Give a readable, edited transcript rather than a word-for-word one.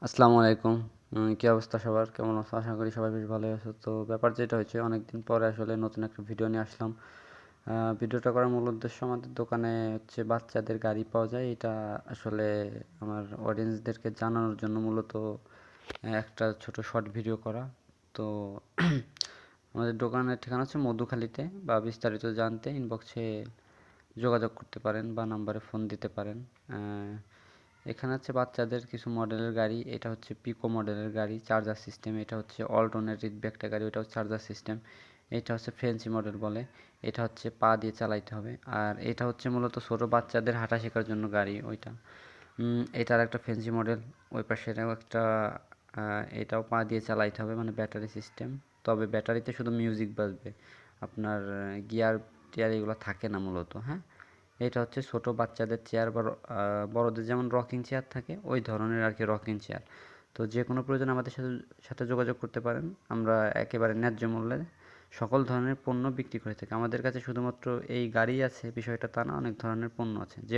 আসসালামু আলাইকুম। কি অবস্থা সবার? কেমন আছো? আশা করি সবাই বেশ ভালোই আছো। তো ব্যাপার যেটা হয়েছে অনেকদিন পরে আসলে নতুন একটা ভিডিও নিয়ে আসলাম। ভিডিওটা করার মূল উদ্দেশ্য আমাদের দোকানে হচ্ছে বাচ্চাদের গাড়ি পাওয়া যায়। এটা আসলে আমার অডিয়েন্সদেরকে জানানোর জন্য মূলত একটা ছোট শর্ট ভিডিও করা। তো আমাদের দোকানের ঠিকানা হচ্ছে মধুখালীতে, বা বিস্তারিত জানতে ইনবক্সে যোগাযোগ করতে পারেন বা নাম্বারে ফোন দিতে পারেন। এখানে হচ্ছে বাচ্চাদের কিছু মডেলের গাড়ি। এটা হচ্ছে পিকো মডেলের গাড়ি, চার্জার সিস্টেম। এটা হচ্ছে অল্টনের রিডবে একটা গাড়ি, ওটাও চার্জার সিস্টেম। এটা হচ্ছে ফ্রেঞ্চি মডেল বলে। এটা হচ্ছে পা দিয়ে চালাইতে হবে। আর এটা হচ্ছে মূলত ছোটো বাচ্চাদের হাঁটা শেখার জন্য গাড়ি ওইটা। এটার একটা ফ্যান্সি মডেল। ওই পাশেরও একটা, এটাও পা দিয়ে চালাইতে হবে, মানে ব্যাটারি সিস্টেম। তবে ব্যাটারিতে শুধু মিউজিক বাজবে, আপনার গিয়ার টিয়ার এগুলো থাকে না মূলত। হ্যাঁ, এটা হচ্ছে ছোট বাচ্চাদের চেয়ার, বা বড়দের যেমন রকিং চেয়ার থাকে ওই ধরনের আর কি রকিং চেয়ার। তো যে কোনো প্রয়োজনে আমাদের সাথে সাথে যোগাযোগ করতে পারেন। আমরা একেবারে ন্যায্য মূল্যে সকল ধরনের পণ্য বিক্রি করে থাকি। আমাদের কাছে শুধুমাত্র এই গাড়ি আছে বিষয়টা তা না, অনেক ধরনের পণ্য আছে। যে